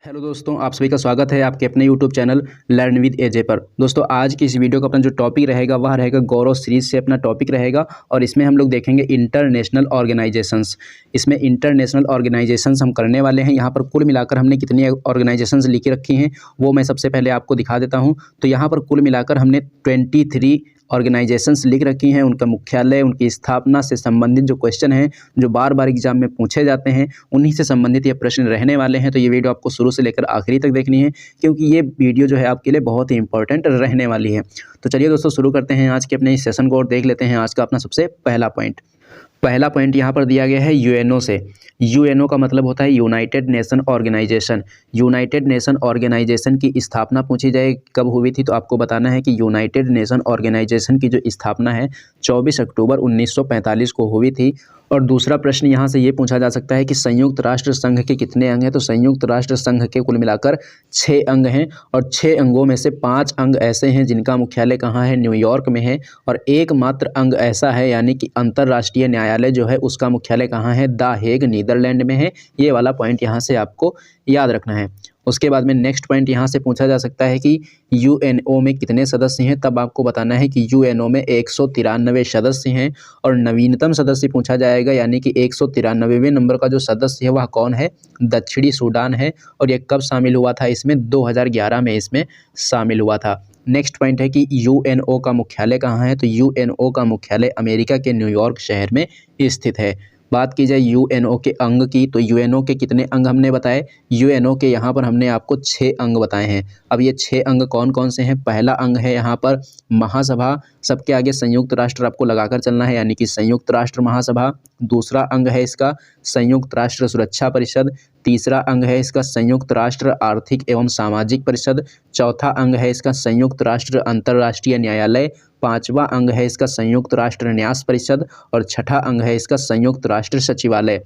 Hello दोस्तों, आप सभी का स्वागत है आपके अपने यूट्यूब चैनल लर्न विद एजे पर। दोस्तों, आज की इस वीडियो का अपना जो टॉपिक रहेगा वह रहेगा गौरव सीरीज से अपना टॉपिक रहेगा और इसमें हम लोग देखेंगे इंटरनेशनल ऑर्गेनाइजेशंस। इसमें इंटरनेशनल ऑर्गेनाइजेशंस हम करने वाले हैं। यहाँ पर कुल मिलाकर हमने कितनी ऑर्गेनाइजेशंस लिखी रखी हैं वो मैं सबसे पहले आपको दिखा देता हूँ। तो यहाँ पर कुल मिलाकर हमने 23 ऑर्गेनाइजेशंस लिख रखी हैं। उनका मुख्यालय, उनकी स्थापना से संबंधित जो क्वेश्चन हैं जो बार बार एग्जाम में पूछे जाते हैं उन्हीं से संबंधित ये प्रश्न रहने वाले हैं। तो ये वीडियो आपको शुरू से लेकर आखिरी तक देखनी है क्योंकि ये वीडियो जो है आपके लिए बहुत ही इंपॉर्टेंट रहने वाली है। तो चलिए दोस्तों, शुरू करते हैं आज के अपने इस सेशन को और देख लेते हैं आज का अपना सबसे पहला पॉइंट यहाँ पर दिया गया है यूएनओ से। यूएनओ का मतलब होता है United Nation Organisation. United Nation Organisation की स्थापना पूछी जाए कब हुई थी, तो आपको बताना है कि यूनाइटेड नेशन ऑर्गेनाइजेशन की जो स्थापना है 24 अक्टूबर 1945 को हुई थी। और दूसरा प्रश्न यहाँ से ये पूछा जा सकता है कि संयुक्त राष्ट्र संघ के कितने अंग हैं, तो संयुक्त राष्ट्र संघ के कुल मिलाकर 6 अंग हैं और 6 अंगों में से 5 अंग ऐसे हैं जिनका मुख्यालय कहाँ है, न्यूयॉर्क में है। और एकमात्र अंग ऐसा है यानी कि अंतर्राष्ट्रीय न्यायालय जो है उसका मुख्यालय कहाँ है, द हेग नीदरलैंड में है। ये वाला पॉइंट यहाँ से आपको याद रखना है। उसके बाद में नेक्स्ट पॉइंट यहाँ से पूछा जा सकता है कि यूएनओ में कितने सदस्य हैं, तब आपको बताना है कि यूएनओ में 193 सदस्य हैं। और नवीनतम सदस्य पूछा जाएगा यानी कि 193वें नंबर का जो सदस्य है वह कौन है, दक्षिणी सूडान है। और ये कब शामिल हुआ था, इसमें 2011 में इसमें शामिल हुआ था। नेक्स्ट पॉइंट है कि यूएनओ का मुख्यालय कहाँ है, तो यूएनओ का मुख्यालय अमेरिका के न्यूयॉर्क शहर में स्थित है। बात की जाए यूएनओ के अंग की, तो यूएनओ के कितने अंग हमने बताए, यूएनओ के यहाँ पर हमने आपको 6 अंग बताए हैं। अब ये 6 अंग कौन कौन से हैं, पहला अंग है यहाँ पर महासभा, सबके आगे संयुक्त राष्ट्र आपको लगाकर चलना है यानी कि संयुक्त राष्ट्र महासभा। दूसरा अंग है इसका संयुक्त राष्ट्र सुरक्षा परिषद। तीसरा अंग है इसका संयुक्त राष्ट्र आर्थिक एवं सामाजिक परिषद। चौथा अंग है इसका संयुक्त राष्ट्र अंतर्राष्ट्रीय न्यायालय। पांचवा अंग है इसका संयुक्त राष्ट्र न्यास परिषद और छठा अंग है इसका संयुक्त राष्ट्र सचिवालय।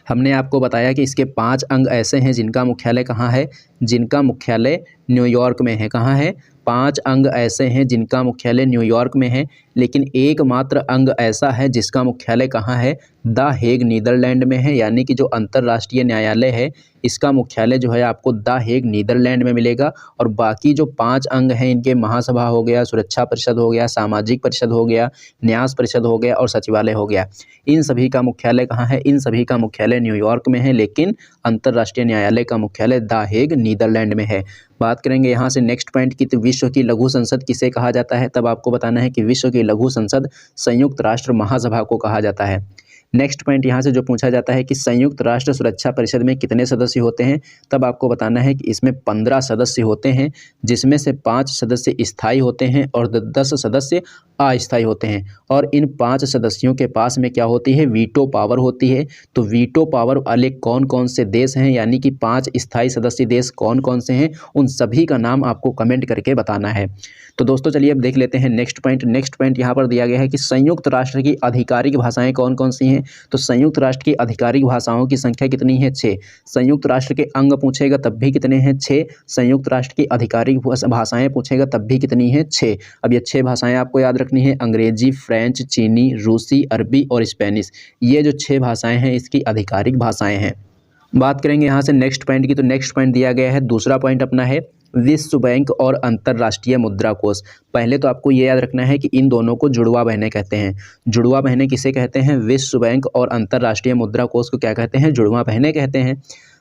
हमने आपको बताया कि इसके 5 अंग ऐसे हैं जिनका मुख्यालय कहाँ है, जिनका मुख्यालय न्यूयॉर्क में है। कहाँ है, 5 अंग ऐसे हैं जिनका मुख्यालय न्यूयॉर्क में है, लेकिन एकमात्र अंग ऐसा है जिसका मुख्यालय कहाँ है, द हेग नीदरलैंड में है। यानी कि जो अंतर्राष्ट्रीय न्यायालय है इसका मुख्यालय जो है आपको द हेग नीदरलैंड में मिलेगा। और बाकी जो 5 अंग हैं इनके महासभा हो गया, सुरक्षा परिषद हो गया, सामाजिक परिषद हो गया, न्यास परिषद हो गया और सचिवालय हो गया, इन सभी का मुख्यालय कहाँ है, इन सभी का मुख्यालय न्यूयॉर्क में है, लेकिन अंतर्राष्ट्रीय न्यायालय का मुख्यालय द हेग नीदरलैंड में है। बात करेंगे यहाँ से नेक्स्ट पॉइंट की, तो विश्व की लघु संसद किसे कहा जाता है, तब आपको बताना है कि विश्व की लघु संसद संयुक्त राष्ट्र महासभा को कहा जाता है। नेक्स्ट पॉइंट यहाँ से जो पूछा जाता है कि संयुक्त राष्ट्र सुरक्षा परिषद में कितने सदस्य होते हैं, तब आपको बताना है कि इसमें 15 सदस्य होते हैं जिसमें से 5 सदस्य स्थायी होते हैं और 10 सदस्य अस्थायी होते हैं। और इन 5 सदस्यों के पास में क्या होती है, वीटो पावर होती है। तो वीटो पावर वाले कौन कौन से देश हैं यानी कि 5 स्थायी सदस्य देश कौन कौन से हैं, उन सभी का नाम आपको कमेंट करके बताना है। तो दोस्तों चलिए अब देख लेते हैं नेक्स्ट पॉइंट यहाँ पर दिया गया है कि संयुक्त राष्ट्र की आधिकारिक भाषाएं कौन कौन सी हैं। तो संयुक्त राष्ट्र की आधिकारिक भाषाओं की संख्या कितनी है, 6। संयुक्त राष्ट्र के अंग पूछेगा तब भी कितने हैं, 6। संयुक्त राष्ट्र की आधिकारिक भाषाएं पूछेगा तब भी कितनी है, 6। अब ये 6 भाषाएं आपको याद रखनी है, अंग्रेजी, फ्रेंच, चीनी, रूसी, अरबी और स्पेनिश। ये जो 6 भाषाएं हैं इसकी आधिकारिक भाषाएं हैं। बात करेंगे यहाँ से नेक्स्ट पॉइंट की, तो नेक्स्ट पॉइंट दिया गया है, दूसरा पॉइंट अपना है विश्व बैंक और अंतर्राष्ट्रीय मुद्रा कोष। पहले तो आपको ये याद रखना है कि इन दोनों को जुड़वा बहनें कहते हैं। जुड़वा बहनें किसे कहते हैं, विश्व बैंक और अंतर्राष्ट्रीय मुद्रा कोष को क्या कहते हैं, जुड़वा बहनें कहते हैं।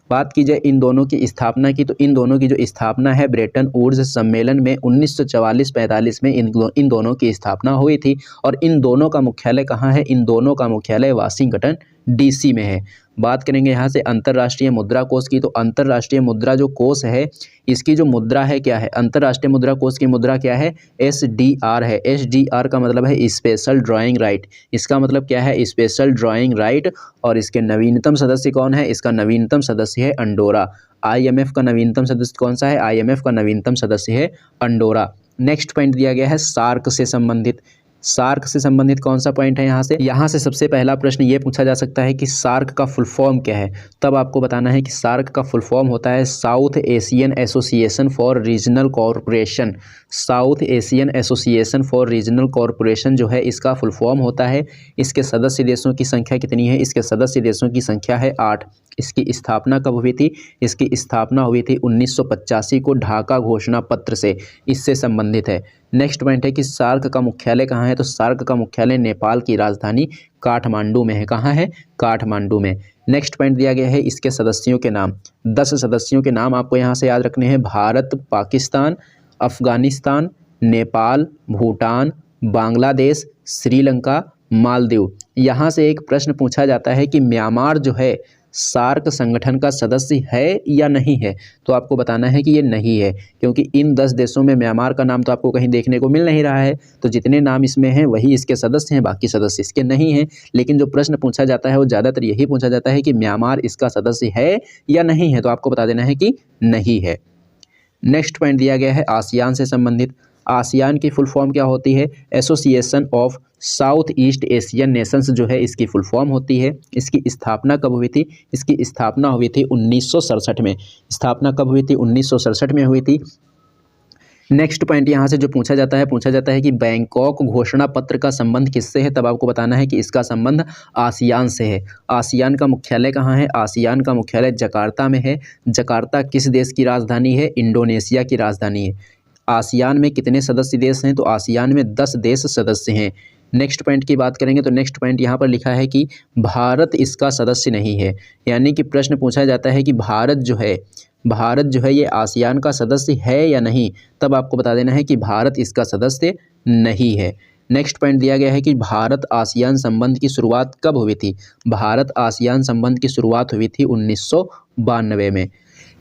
बात की जाए इन दोनों की स्थापना की, तो इन दोनों की जो स्थापना है ब्रेटन वुड्स सम्मेलन में 1944-45 में इन दोनों की स्थापना हुई थी। और इन दोनों का मुख्यालय कहाँ है, इन दोनों का मुख्यालय वाशिंगटन डीसी में है। बात करेंगे यहाँ से अंतर्राष्ट्रीय मुद्रा कोष की, तो अंतर्राष्ट्रीय मुद्रा जो कोष है इसकी जो मुद्रा है क्या है, अंतर्राष्ट्रीय मुद्रा कोष की मुद्रा क्या है, SDR है। SDR का मतलब है स्पेशल ड्राइंग राइट। इसका मतलब क्या है, स्पेशल ड्राइंग राइट। और इसके नवीनतम सदस्य कौन है, इसका नवीनतम सदस्य है अंडोरा। IMF का नवीनतम सदस्य कौन सा है, IMF का नवीनतम सदस्य है अंडोरा। नेक्स्ट पॉइंट दिया गया है सार्क से संबंधित। सार्क से संबंधित कौन सा पॉइंट है यहाँ से सबसे पहला प्रश्न ये पूछा जा सकता है कि सार्क का फुल फॉर्म क्या है। तब आपको बताना है कि सार्क का फुल फॉर्म होता है south Asian association for regional corporation. South Asian association for regional corporation जो है इसका फुल फॉर्म होता है। इसके सदस्य देशों की संख्या कितनी है? इसके सदस्य देशों की संख्या है 8। इसकी स्थापना कब हुई थी? इसकी स्थापना हुई थी 1985 को ढाका घोषणा पत्र से, इससे संबंधित है। नेक्स्ट पॉइंट है कि सार्क का मुख्यालय कहाँ है? तो सार्क का मुख्यालय नेपाल की राजधानी काठमांडू में है। कहाँ है? काठमांडू में। नेक्स्ट पॉइंट दिया गया है इसके सदस्यों के नाम। 10 सदस्यों के नाम आपको यहाँ से याद रखने हैं। भारत, पाकिस्तान, अफगानिस्तान, नेपाल, भूटान, बांग्लादेश, श्रीलंका, मालदीव। यहाँ से एक प्रश्न पूछा जाता है कि म्यांमार जो है सार्क संगठन का सदस्य है या नहीं है? तो आपको बताना है कि ये नहीं है, क्योंकि इन 10 देशों में म्यांमार का नाम तो आपको कहीं देखने को मिल नहीं रहा है। तो जितने नाम इसमें हैं वही इसके सदस्य हैं, बाकी सदस्य इसके नहीं हैं। लेकिन जो प्रश्न पूछा जाता है वो ज़्यादातर यही पूछा जाता है कि म्यांमार इसका सदस्य है या नहीं है। तो आपको बता देना है कि नहीं है। नेक्स्ट पॉइंट दिया गया है आसियान से संबंधित। आसियान की फुल फॉर्म क्या होती है? Association of south east Asian Nations जो है इसकी फुल फॉर्म होती है। इसकी स्थापना कब हुई थी? इसकी स्थापना हुई थी 1967 में। स्थापना कब हुई थी? 1967 में हुई थी। नेक्स्ट पॉइंट यहाँ से जो पूछा जाता है कि बैंकॉक घोषणा पत्र का संबंध किससे है? तब आपको बताना है कि इसका संबंध आसियान से है। आसियान का मुख्यालय कहाँ है? आसियान का मुख्यालय जकार्ता में है। जकार्ता किस देश की राजधानी है? इंडोनेशिया की राजधानी है। आसियान में कितने सदस्य देश हैं? तो आसियान में 10 देश सदस्य हैं। नेक्स्ट पॉइंट की बात करेंगे तो नेक्स्ट पॉइंट यहाँ पर लिखा है कि भारत इसका सदस्य नहीं है। यानी कि प्रश्न पूछा जाता है कि भारत जो है ये आसियान का सदस्य है या नहीं? तब आपको बता देना है कि भारत इसका सदस्य नहीं है। नेक्स्ट पॉइंट दिया गया है कि भारत आसियान संबंध की शुरुआत कब हुई थी? भारत आसियान संबंध की शुरुआत हुई थी 1992 में।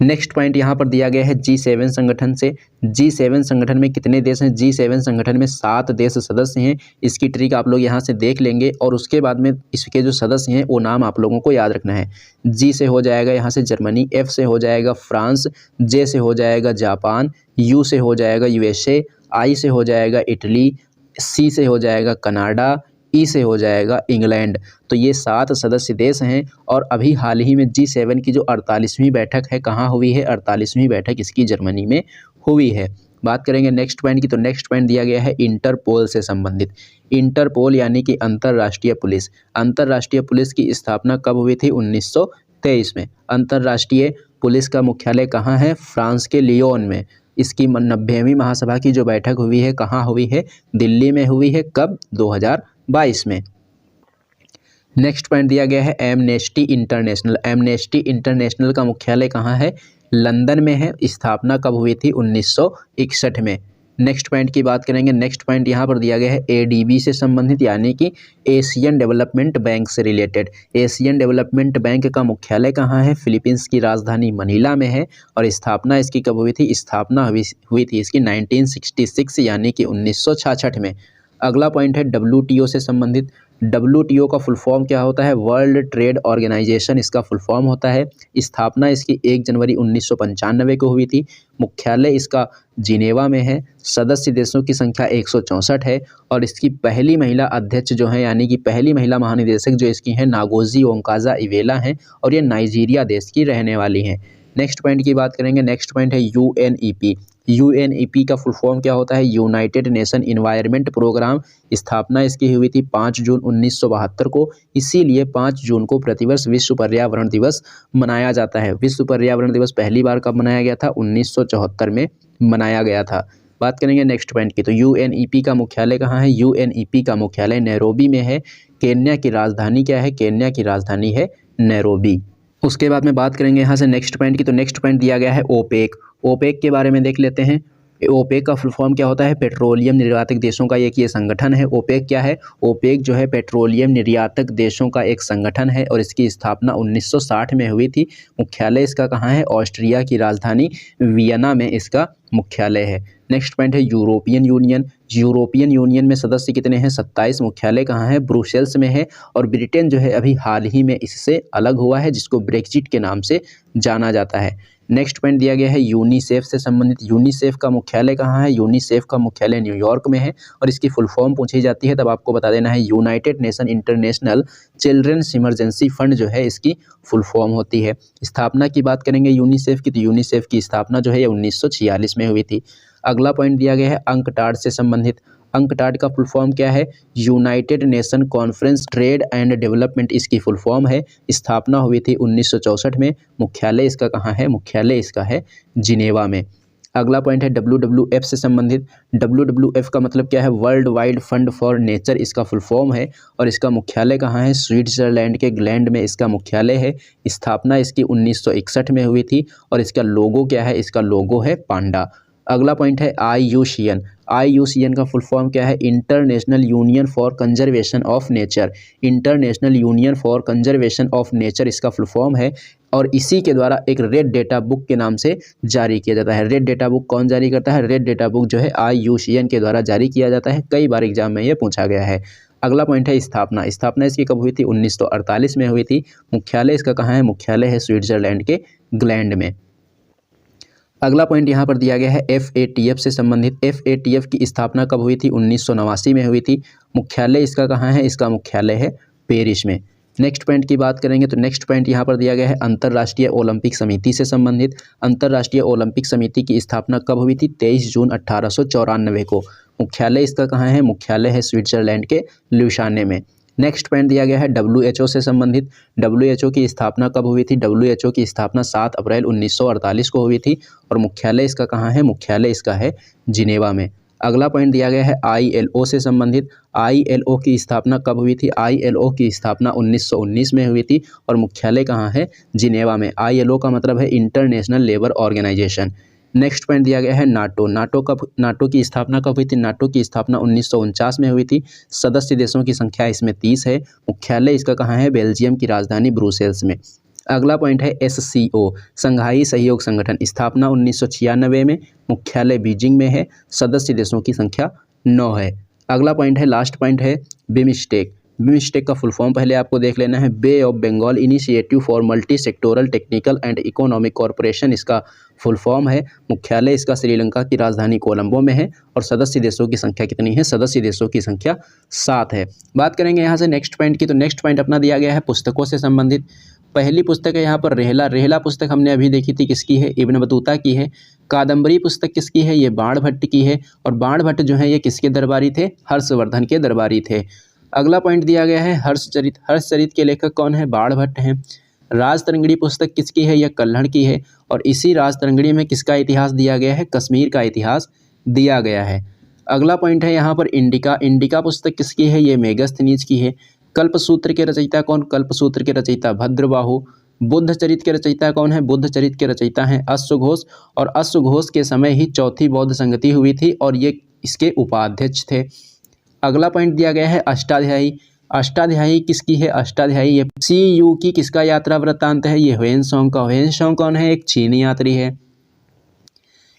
नेक्स्ट पॉइंट यहाँ पर दिया गया है G7 संगठन से। G7 संगठन में कितने देश हैं? G7 संगठन में 7 देश सदस्य हैं। इसकी ट्रिक आप लोग यहाँ से देख लेंगे और उसके बाद में इसके जो सदस्य हैं वो नाम आप लोगों को याद रखना है। G से हो जाएगा यहाँ से जर्मनी, F से हो जाएगा फ्रांस, J से हो जाएगा जापान, U से हो जाएगा USA, I से हो जाएगा इटली, C से हो जाएगा कनाडा, ई से हो जाएगा इंग्लैंड। तो ये 7 सदस्य देश हैं और अभी हाल ही में G7 की जो 48वीं बैठक है कहाँ हुई है? 48वीं बैठक इसकी जर्मनी में हुई है। बात करेंगे नेक्स्ट पॉइंट की तो नेक्स्ट पॉइंट दिया गया है इंटरपोल से संबंधित। इंटरपोल यानी कि अंतर्राष्ट्रीय पुलिस। अंतर्राष्ट्रीय पुलिस की स्थापना कब हुई थी? 1923 में। अंतर्राष्ट्रीय पुलिस का मुख्यालय कहाँ है? फ्रांस के लियोन में। इसकी 90वीं महासभा की जो बैठक हुई है कहाँ हुई है? दिल्ली में हुई है। कब? 2022 में। नेक्स्ट पॉइंट दिया गया है एमनेस्टी इंटरनेशनल। एमनेस्टी इंटरनेशनल का मुख्यालय कहाँ है? लंदन में है। स्थापना कब हुई थी? 1961 में। नेक्स्ट पॉइंट की बात करेंगे। नेक्स्ट पॉइंट यहाँ पर दिया गया है एडीबी से संबंधित यानी कि एशियन डेवलपमेंट बैंक से रिलेटेड। एशियन डेवलपमेंट बैंक का मुख्यालय कहाँ है? फिलीपींस की राजधानी मनीला में है। और स्थापना इसकी कब हुई थी? स्थापना हुई थी इसकी 1966 यानी कि 1966 में। अगला पॉइंट है WTO से संबंधित। WTO का फुल फॉर्म क्या होता है? वर्ल्ड ट्रेड ऑर्गेनाइजेशन इसका फुल फॉर्म होता है। स्थापना इसकी 1 जनवरी 1995 को हुई थी। मुख्यालय इसका जिनेवा में है। सदस्य देशों की संख्या 164 है और इसकी पहली महिला अध्यक्ष जो है यानी कि पहली महिला महानिदेशक जो इसकी हैं नागोजी ओंकाजा इवेला हैं और ये नाइजीरिया देश की रहने वाली हैं। नेक्स्ट पॉइंट की बात करेंगे। नेक्स्ट पॉइंट है UNEP। UNEP का फुल फॉर्म क्या होता है? United Nation Environment Programme. स्थापना इसकी हुई थी 5 जून 1972 को। इसीलिए 5 जून को प्रतिवर्ष विश्व पर्यावरण दिवस मनाया जाता है। विश्व पर्यावरण दिवस पहली बार कब मनाया गया था? 1974 में मनाया गया था। बात करेंगे नेक्स्ट पॉइंट की तो UNEP का मुख्यालय कहाँ है? UNEP का मुख्यालय नैरोबी में है। केन्या की राजधानी क्या है? केन्या की राजधानी है नैरोबी। उसके बाद में बात करेंगे यहाँ से नेक्स्ट पॉइंट की तो नेक्स्ट पॉइंट दिया गया है ओपेक। ओपेक के बारे में देख लेते हैं। ओपेक का फुल फॉर्म क्या होता है? पेट्रोलियम निर्यातक देशों का एक ये संगठन है। ओपेक क्या है? ओपेक जो है पेट्रोलियम निर्यातक देशों का एक संगठन है और इसकी स्थापना 1960 में हुई थी। मुख्यालय इसका कहाँ है? ऑस्ट्रिया की राजधानी वियना में इसका मुख्यालय है। नेक्स्ट पॉइंट है यूरोपियन यूनियन। यूरोपियन यूनियन में सदस्य कितने हैं? 27। मुख्यालय कहाँ है? ब्रुसेल्स में है। और ब्रिटेन जो है अभी हाल ही में इससे अलग हुआ है जिसको ब्रेक्जिट के नाम से जाना जाता है। नेक्स्ट पॉइंट दिया गया है यूनिसेफ से संबंधित। यूनिसेफ का मुख्यालय कहाँ है? यूनिसेफ का मुख्यालय न्यूयॉर्क में है और इसकी फुल फॉर्म पूछी जाती है तब आपको बता देना है United Nation International Children's Emergency Fund जो है इसकी फुल फॉर्म होती है। स्थापना की बात करेंगे यूनिसेफ की, तो यूनिसेफ की स्थापना जो है ये 1946 में हुई थी। अगला पॉइंट दिया गया है अंकटाड से संबंधित। अंकटाड का फुल फॉर्म क्या है? United nation conference trade and development इसकी फुल फॉर्म है। स्थापना हुई थी 1964 में। मुख्यालय इसका कहाँ है? मुख्यालय इसका है जिनेवा में। अगला पॉइंट है WWF से संबंधित। WWF का मतलब क्या है? World wide fund for nature इसका फुल फॉर्म है और इसका मुख्यालय कहाँ है? स्विट्जरलैंड के ग्लैंड में इसका मुख्यालय है। स्थापना इसकी 1961 में हुई थी और इसका लोगो क्या है? इसका लोगो है पांडा। अगला पॉइंट है IUCN। IUCN का फुल फॉर्म क्या है? International union for conservation of nature. International union for conservation of nature इसका फुल फॉर्म है और इसी के द्वारा एक रेड डेटा बुक के नाम से जारी किया जाता है। रेड डेटा बुक कौन जारी करता है? रेड डेटा बुक जो है IUCN के द्वारा जारी किया जाता है। कई बार एग्जाम में ये पूछा गया है। अगला पॉइंट है स्थापना। स्थापना इसकी कब हुई थी? 1948 में हुई थी। मुख्यालय इसका कहाँ है? मुख्यालय है स्विट्जरलैंड के ग्लैंड में। अगला पॉइंट यहाँ पर दिया गया है FATF से संबंधित। FATF की स्थापना कब हुई थी? 1989 में हुई थी। मुख्यालय इसका कहाँ है? इसका मुख्यालय है पेरिस में। नेक्स्ट पॉइंट की बात करेंगे तो नेक्स्ट पॉइंट यहाँ पर दिया गया है अंतर्राष्ट्रीय ओलंपिक समिति से संबंधित। अंतर्राष्ट्रीय ओलंपिक समिति की स्थापना कब हुई थी? 23 जून 1894 को। मुख्यालय इसका कहाँ है? मुख्यालय है स्विट्जरलैंड के ल्यूसाने में। नेक्स्ट पॉइंट दिया गया है WHO से संबंधित। WHO की स्थापना कब हुई थी? WHO की स्थापना 7 अप्रैल 1948 को हुई थी और मुख्यालय इसका कहाँ है? मुख्यालय इसका है जिनेवा में। अगला पॉइंट दिया गया है ILO से संबंधित। ILO की स्थापना कब हुई थी? ILO की स्थापना 1919 में हुई थी और मुख्यालय कहाँ है? जिनेवा में। ILO का मतलब है International Labour Organisation. Next point दिया गया है नाटो। नाटो की स्थापना कब हुई थी? नाटो की स्थापना 1949 में हुई थी। सदस्य देशों की संख्या इसमें 30 है। मुख्यालय इसका कहाँ है? बेल्जियम की राजधानी ब्रुसेल्स में। अगला पॉइंट है SCO, संघाई सहयोग संगठन। स्थापना 1996 में। मुख्यालय बीजिंग में है। सदस्य देशों की संख्या 9 है। अगला पॉइंट है, लास्ट पॉइंट है बिमस्टेक। बिमस्टेक का फुल फॉर्म पहले आपको देख लेना है। Bay of Bengal initiative for multi sectoral technical and economic corporation इसका फुल फॉर्म है। मुख्यालय इसका श्रीलंका की राजधानी कोलंबो में है और सदस्य देशों की संख्या कितनी है? सदस्य देशों की संख्या 7 है। बात करेंगे यहाँ से नेक्स्ट पॉइंट की, तो नेक्स्ट पॉइंट अपना दिया गया है पुस्तकों से संबंधित। पहली पुस्तक है यहाँ पर रेहला। रेहला पुस्तक हमने अभी देखी थी, किसकी है? इब्न बतूता की है। कादम्बरी पुस्तक किसकी है? ये बाणभट्ट की है और बाणभट्ट जो है ये किसके दरबारी थे? हर्षवर्धन के दरबारी थे। अगला पॉइंट दिया गया है हर्षचरित। हर्षचरित के लेखक कौन है? बाणभट्ट हैं। राजतरंगिणी पुस्तक किसकी है? यह कल्हड़ की है और इसी राजतरंगिणी में किसका इतिहास दिया गया है? कश्मीर का इतिहास दिया गया है। अगला पॉइंट है यहाँ पर इंडिका। इंडिका पुस्तक किसकी है? ये मेगस्थनीज की है। कल्पसूत्र के रचयिता कौन? कल्पसूत्र के रचयिता भद्रबाहु। बुद्ध चरित के रचयिता कौन है? बुद्ध चरित के रचयिता हैं अश्वघोष और अश्वघोष के समय ही चौथी बौद्ध संगति हुई थी और ये इसके उपाध्यक्ष थे। अगला पॉइंट दिया गया है अष्टाध्यायी। अष्टाध्यायी किसकी है? अष्टाध्यायी ये CU की किसका यात्रा वृत्तांत है? ये ह्वेनसोंग का। ह्वेनसोंग कौन है? एक चीनी यात्री है।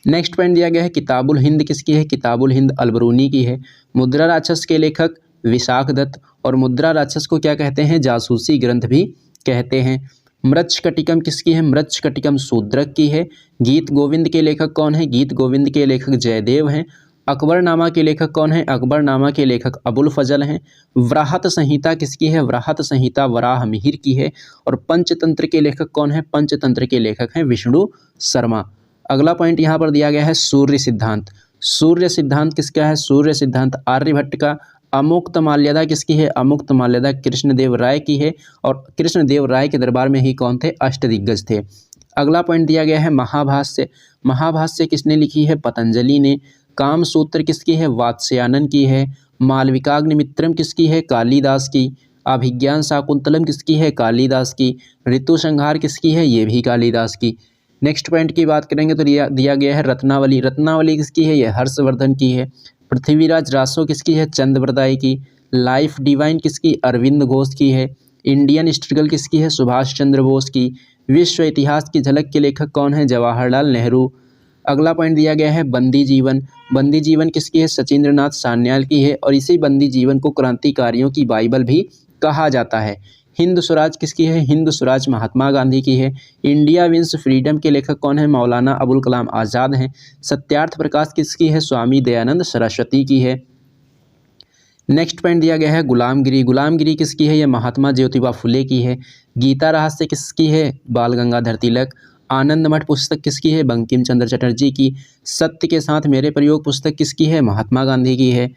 नेक्स्ट पॉइंट दिया गया है किताबुल हिंद किसकी है? किताबुल हिंद अलबरूनी की है। मुद्रा राक्षस के लेखक विशाख दत्त और मुद्रा राक्षस को क्या कहते हैं? जासूसी ग्रंथ भी कहते हैं। मृच्छकटिकम किसकी है? मृच्छकटिकम शूद्रक की है। गीत गोविंद के लेखक कौन है? गीत गोविंद के लेखक जयदेव हैं। अकबरनामा के लेखक कौन है? अकबरनामा के लेखक अबुल फजल हैं। वराहत संहिता किसकी है? वराहत संहिता वराह मिहिर की है। और पंचतंत्र के लेखक कौन है? पंचतंत्र के लेखक हैं विष्णु शर्मा। अगला पॉइंट यहाँ पर दिया गया है सूर्य सिद्धांत। सूर्य सिद्धांत किसका है? सूर्य सिद्धांत आर्यभट्ट का। अमुक्त माल्यदा किसकी है? अमुक्त माल्यदा कृष्णदेव राय की है और कृष्णदेव राय के दरबार में ही कौन थे? अष्टदिग्गज थे। अगला पॉइंट दिया गया है महाभाष्य। महाभाष्य किसने लिखी है? पतंजलि ने। कामसूत्र किसकी है? वात्स्यायन की है। मालविकाग्निमित्रम किसकी है? कालिदास की। अभिज्ञान शाकुंतलम किसकी है? कालिदास की। ऋतु संहार किसकी है? ये भी कालिदास की। नेक्स्ट पॉइंट की बात करेंगे तो दिया गया है रत्नावली। रत्नावली किसकी है? ये हर्षवर्धन की है। पृथ्वीराज रासो किसकी है? चंद्रप्रदाय की। लाइफ डिवाइन किसकी? अरविंद घोष की है। इंडियन स्ट्रगल किसकी है? सुभाष चंद्र बोस की। विश्व इतिहास की झलक के लेखक कौन है? जवाहरलाल नेहरू। अगला पॉइंट दिया गया है बंदी जीवन। बंदी जीवन किसकी है? सचिंद्रनाथ सान्याल की है और इसी बंदी जीवन को क्रांतिकारियों की बाइबल भी कहा जाता है। हिंद स्वराज किसकी है? हिंद स्वराज महात्मा गांधी की है। इंडिया विंस फ्रीडम के लेखक कौन है? मौलाना अबुल कलाम आज़ाद हैं। सत्यार्थ प्रकाश किसकी है? स्वामी दयानंद सरस्वती की है। नेक्स्ट पॉइंट दिया गया है गुलामगिरी। गुलामगिरी किसकी है? यह महात्मा ज्योतिबा फुले की है। गीता रहस्य किसकी है? बाल गंगाधर तिलक। आनंद मठ पुस्तक किसकी है? बंकिम चंद्र चटर्जी की। सत्य के साथ मेरे प्रयोग पुस्तक किसकी है? महात्मा गांधी की है।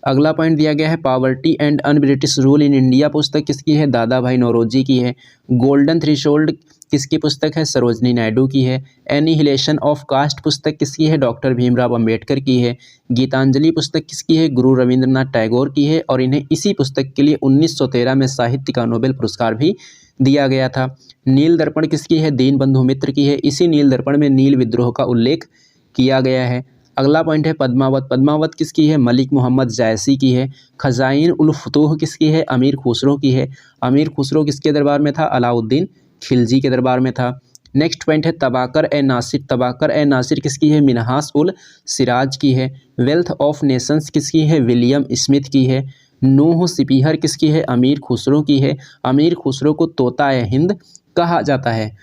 अगला पॉइंट दिया गया है poverty and un British rule in India पुस्तक किसकी है? दादा भाई नौरोजी की है। गोल्डन थ्रेशोल्ड किसकी पुस्तक है? सरोजनी नायडू की है। एनिहिलेशन ऑफ कास्ट पुस्तक किसकी है? डॉक्टर भीमराव अंबेडकर की है। गीतांजलि पुस्तक किसकी है? गुरु रविंद्रनाथ टैगोर की है और इन्हें इसी पुस्तक के लिए 1913 में साहित्य का नोबेल पुरस्कार भी दिया गया था। नील दर्पण किसकी है? दीनबंधु मित्र की है। इसी नील दर्पण में नील विद्रोह का उल्लेख किया गया है। अगला पॉइंट है पद्मावत। पद्मावत किसकी है? मलिक मोहम्मद जायसी की है। खजाइन उल फुतूह किसकी है? अमीर खुसरो की है। अमीर खुसरो किसके दरबार में था? अलाउद्दीन खिलजी के दरबार में था। नेक्स्ट पॉइंट है तबाकर ए नासिर। तबाकर ए नासिर किसकी है? मिनहास उल सिराज की है। वेल्थ ऑफ नेशंस किसकी है? विलियम स्मिथ की है। नूह सिपीहर किसकी है? अमीर खुसरो की है। अमीर खुसरो को तोता ए हिंद कहा जाता है।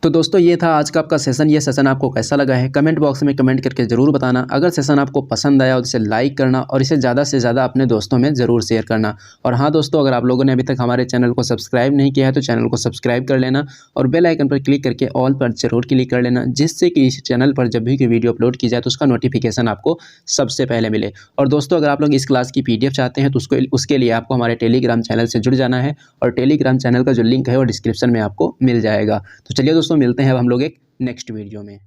तो दोस्तों ये था आज का आपका सेशन। ये सेशन आपको कैसा लगा है कमेंट बॉक्स में कमेंट करके ज़रूर बताना। अगर सेशन आपको पसंद आया तो इसे लाइक करना और इसे ज़्यादा से ज़्यादा अपने दोस्तों में ज़रूर शेयर करना। और हाँ दोस्तों, अगर आप लोगों ने अभी तक हमारे चैनल को सब्सक्राइब नहीं किया है तो चैनल को सब्सक्राइब कर लेना और बेल आइकन पर क्लिक करके ऑल पर ज़रूर क्लिक कर लेना, जिससे कि इस चैनल पर जब भी कोई वीडियो अपलोड की जाए तो उसका नोटिफिकेशन आपको सबसे पहले मिले। और दोस्तों अगर आप लोग इस क्लास की PDF चाहते हैं तो उसके लिए आपको हमारे टेलीग्राम चैनल से जुड़ जाना है और टेलीग्राम चैनल का जो लिंक है वो डिस्क्रिप्शन में आपको मिल जाएगा। तो चलिए दोस्तों, मिलते हैं अब हम लोग एक नेक्स्ट वीडियो में।